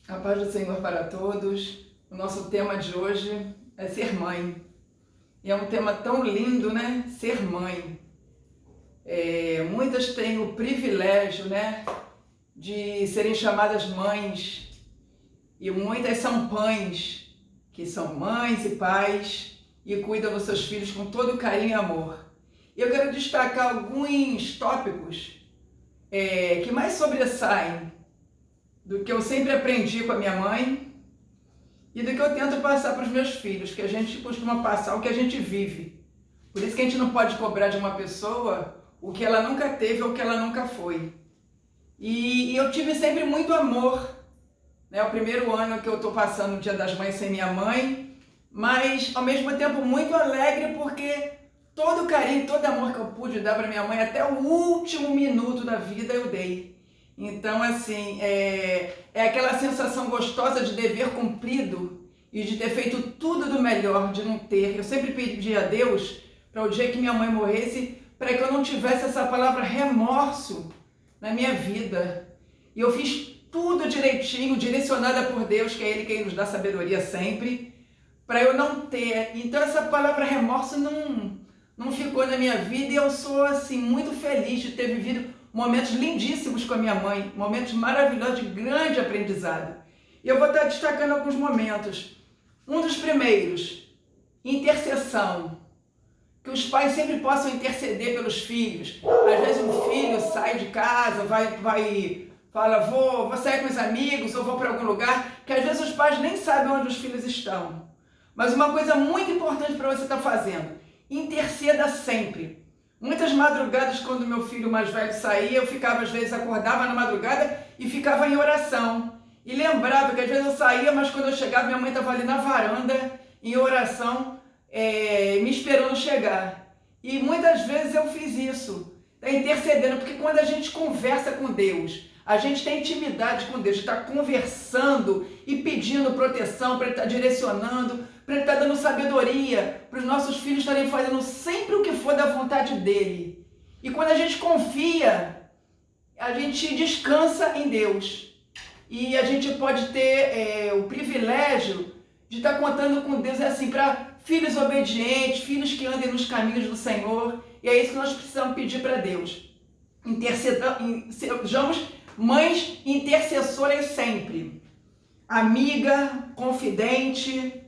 A paz do Senhor para todos. O nosso tema de hoje é ser mãe. E é um tema tão lindo, né? Ser mãe. Muitas têm o privilégio, né? De serem chamadas mães. E muitas são pães, que são mães e pais e cuidam dos seus filhos com todo carinho e amor. E eu quero destacar alguns tópicos que mais sobressaem do que eu sempre aprendi com a minha mãe e do que eu tento passar para os meus filhos, que a gente costuma passar o que a gente vive. Por isso que a gente não pode cobrar de uma pessoa o que ela nunca teve ou o que ela nunca foi. E eu tive sempre muito amor, né? O primeiro ano que eu estou passando o Dia das Mães sem minha mãe, mas ao mesmo tempo muito alegre porque todo o carinho, todo o amor que eu pude dar para minha mãe até o último minuto da vida eu dei. Então, assim, é aquela sensação gostosa de dever cumprido e de ter feito tudo do melhor, de não ter. Eu sempre pedi a Deus para o dia que minha mãe morresse, para que eu não tivesse essa palavra remorso na minha vida. E eu fiz tudo direitinho, direcionada por Deus, que é Ele quem nos dá sabedoria sempre, para eu não ter. Então, essa palavra remorso não ficou na minha vida e eu sou, assim, muito feliz de ter vivido momentos lindíssimos com a minha mãe, momentos maravilhosos de grande aprendizado. E eu vou estar destacando alguns momentos. Um dos primeiros, intercessão. Que os pais sempre possam interceder pelos filhos. Às vezes um filho sai de casa, fala, vou sair com os amigos ou vou para algum lugar, que às vezes os pais nem sabem onde os filhos estão. Mas uma coisa muito importante para você estar fazendo, interceda sempre. Muitas madrugadas, quando meu filho mais velho saía, eu ficava, às vezes, acordava na madrugada e ficava em oração. E lembrava que às vezes eu saía, mas quando eu chegava, minha mãe estava ali na varanda, em oração, me esperando chegar. E muitas vezes eu fiz isso, intercedendo, porque quando a gente conversa com Deus, a gente tem intimidade com Deus, está conversando e pedindo proteção, para Ele estar direcionando, para Ele estar dando sabedoria, para os nossos filhos estarem fazendo sempre o que for da vontade dEle. E quando a gente confia, a gente descansa em Deus. E a gente pode ter o privilégio de estar contando com Deus, assim, para filhos obedientes, filhos que andem nos caminhos do Senhor. E é isso que nós precisamos pedir para Deus. Sejamos mães intercessoras sempre. Amiga, confidente.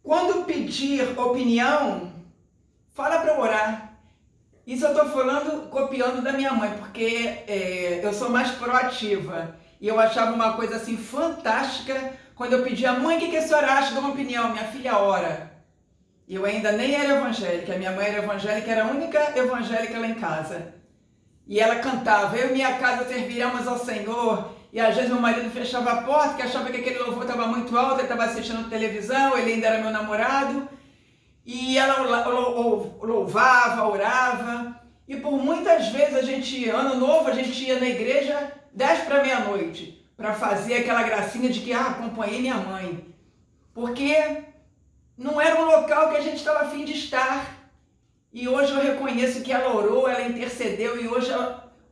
Quando pedir opinião, fala para orar. Isso eu estou falando, copiando da minha mãe, porque eu sou mais proativa. E eu achava uma coisa assim fantástica quando eu pedia, mãe, o que a senhora acha de uma opinião? Minha filha ora. E eu ainda nem era evangélica, minha mãe era evangélica, era a única evangélica lá em casa. E ela cantava, eu e minha casa serviremos ao Senhor. E às vezes meu marido fechava a porta, que achava que aquele louvor estava muito alto, ele estava assistindo televisão, ele ainda era meu namorado. E ela louvava, orava. E por muitas vezes ano novo, a gente ia na igreja 10 para meia-noite, para fazer aquela gracinha de que, acompanhei minha mãe. Porque não era um local que a gente estava a fim de estar. E hoje eu reconheço que ela orou, ela intercedeu, e hoje,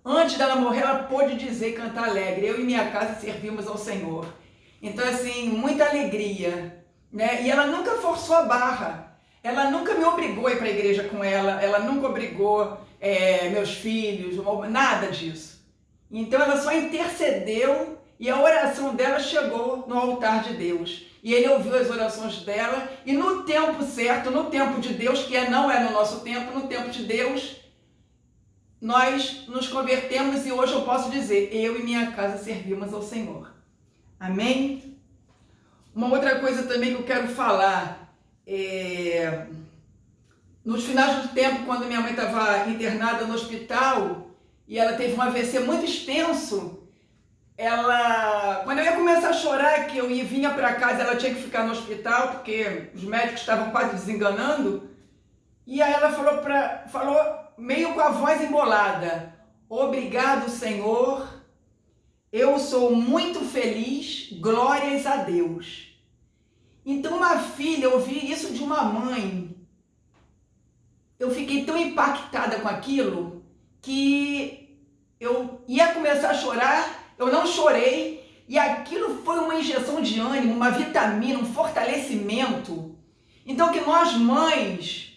antes dela morrer, ela pôde dizer e cantar alegre, eu e minha casa servimos ao Senhor. Então, assim, muita alegria, né? E ela nunca forçou a barra, ela nunca me obrigou a ir para a igreja com ela nunca obrigou meus filhos, nada disso. Então, ela só intercedeu e a oração dela chegou no altar de Deus. E Ele ouviu as orações dela e no tempo certo, no tempo de Deus, que não é no nosso tempo, no tempo de Deus, nós nos convertemos e hoje eu posso dizer, eu e minha casa servimos ao Senhor. Amém? Uma outra coisa também que eu quero falar, nos finais do tempo, quando minha mãe estava internada no hospital e ela teve um AVC muito extenso, quando eu ia começar a chorar, que eu vinha para casa, ela tinha que ficar no hospital, porque os médicos estavam quase desenganando, e aí ela falou meio com a voz embolada, obrigado, Senhor, eu sou muito feliz, glórias a Deus. Então, uma filha, ouvir isso de uma mãe, eu fiquei tão impactada com aquilo, que eu ia começar a chorar, eu não chorei, e aquilo foi uma injeção de ânimo, uma vitamina, um fortalecimento. Então que nós mães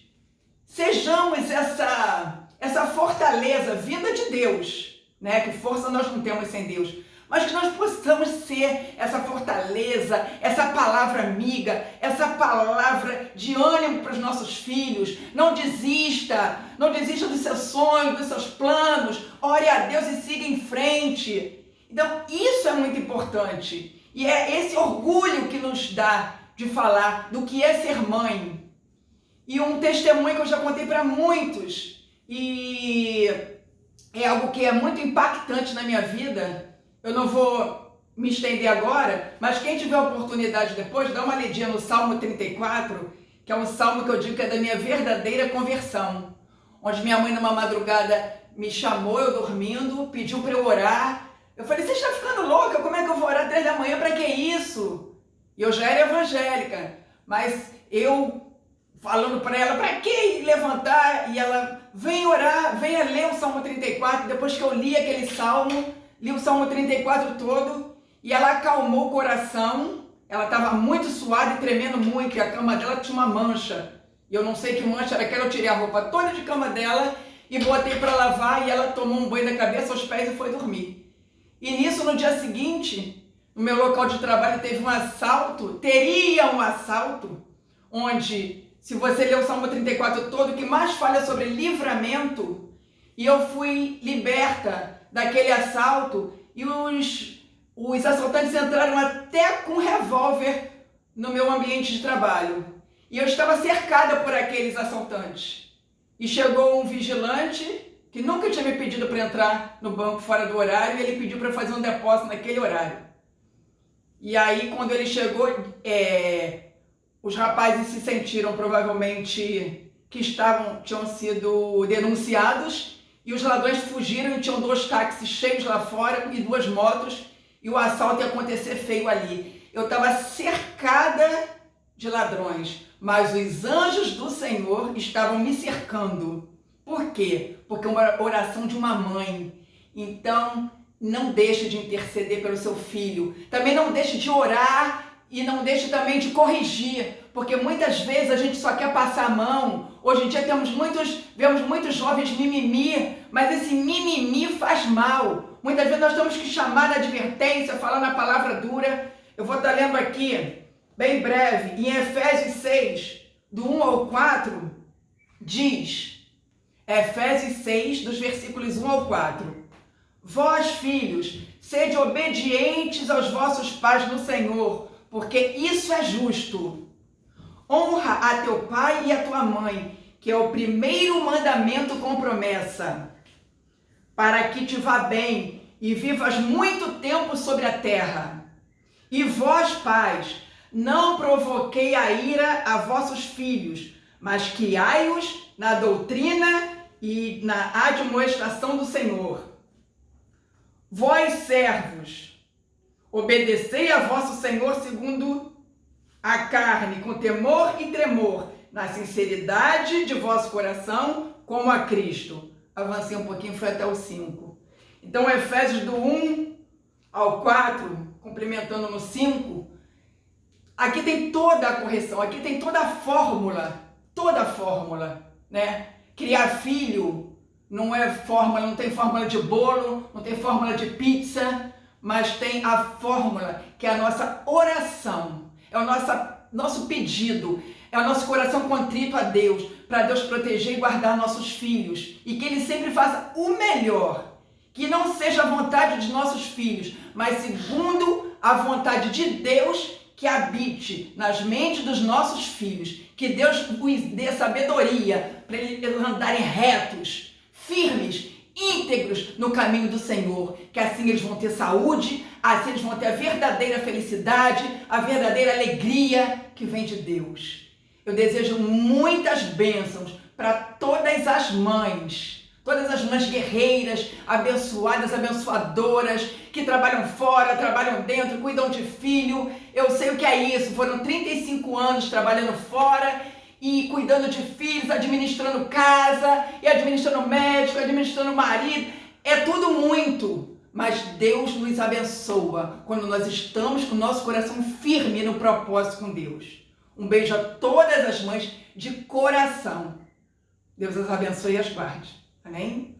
sejamos essa fortaleza vinda de Deus, né? Que força nós não temos sem Deus, mas que nós possamos ser essa fortaleza, essa palavra amiga, essa palavra de ânimo para os nossos filhos. Não desista dos seus sonhos, dos seus planos, ore a Deus e siga em frente. Então isso é muito importante, e é esse orgulho que nos dá de falar do que é ser mãe. E um testemunho que eu já contei para muitos, e é algo que é muito impactante na minha vida. Eu não vou me estender agora, mas quem tiver oportunidade depois, dá uma lidinha no Salmo 34, que é um salmo que eu digo que é da minha verdadeira conversão, onde minha mãe numa madrugada me chamou, eu dormindo, pediu para eu orar. Eu falei, você está ficando louca? Como é que eu vou orar 3 da manhã? Para que isso? E eu já era evangélica, mas eu falando para ela, para que levantar? E ela, vem orar, venha ler o Salmo 34. Depois que eu li aquele salmo, li o Salmo 34 todo, e ela acalmou o coração. Ela estava muito suada e tremendo muito, e a cama dela tinha uma mancha. E eu não sei que mancha era aquela, eu tirei a roupa toda de cama dela e botei para lavar, e ela tomou um banho da cabeça aos pés e foi dormir. E nisso, no dia seguinte, no meu local de trabalho teria um assalto, onde, se você ler o Salmo 34 todo, que mais fala sobre livramento, e eu fui liberta daquele assalto, e os assaltantes entraram até com revólver no meu ambiente de trabalho. E eu estava cercada por aqueles assaltantes. E chegou um vigilante que nunca tinha me pedido para entrar no banco fora do horário, e ele pediu para fazer um depósito naquele horário. E aí, quando ele chegou, os rapazes se sentiram provavelmente que tinham sido denunciados, e os ladrões fugiram, e tinham 2 táxis cheios lá fora e 2 motos, e o assalto ia acontecer feio ali. Eu estava cercada de ladrões, mas os anjos do Senhor estavam me cercando. Por quê? Porque é uma oração de uma mãe. Então, não deixe de interceder pelo seu filho. Também não deixe de orar e não deixe também de corrigir, porque muitas vezes a gente só quer passar a mão. Hoje em dia vemos muitos jovens mimimi, mas esse mimimi faz mal. Muitas vezes nós temos que chamar na advertência, falar na palavra dura. Eu vou estar lendo aqui, bem breve, em Efésios 6, do 1 ao 4, diz, Efésios 6, dos versículos 1 ao 4. Vós, filhos, sede obedientes aos vossos pais no Senhor, porque isso é justo. Honra a teu pai e a tua mãe, que é o primeiro mandamento com promessa, para que te vá bem e vivas muito tempo sobre a terra. E vós, pais, não provoquei a ira a vossos filhos, mas criai-os na doutrina e na admoestação do Senhor. Vós, servos, obedecei a vosso Senhor segundo a carne, com temor e tremor, na sinceridade de vosso coração, como a Cristo. Avancei um pouquinho, foi até o 5. Então, Efésios do 1 ao 4, complementando no 5, aqui tem toda a correção, aqui tem toda a fórmula, né? Criar filho não é fórmula, não tem fórmula de bolo, não tem fórmula de pizza, mas tem a fórmula que é a nossa oração, é o nosso pedido, é o nosso coração contrito a Deus, para Deus proteger e guardar nossos filhos, e que Ele sempre faça o melhor, que não seja a vontade de nossos filhos, mas segundo a vontade de Deus, que habite nas mentes dos nossos filhos, que Deus os dê sabedoria para eles andarem retos, firmes, íntegros no caminho do Senhor, que assim eles vão ter saúde, assim eles vão ter a verdadeira felicidade, a verdadeira alegria que vem de Deus. Eu desejo muitas bênçãos para todas as mães guerreiras, abençoadas, abençoadoras, que trabalham fora, trabalham dentro, cuidam de filho. Eu sei o que é isso, foram 35 anos trabalhando fora e cuidando de filhos, administrando casa, e administrando médico, administrando marido. É tudo muito, mas Deus nos abençoa quando nós estamos com o nosso coração firme no propósito com Deus. Um beijo a todas as mães de coração. Deus as abençoe e as guarde. Amém?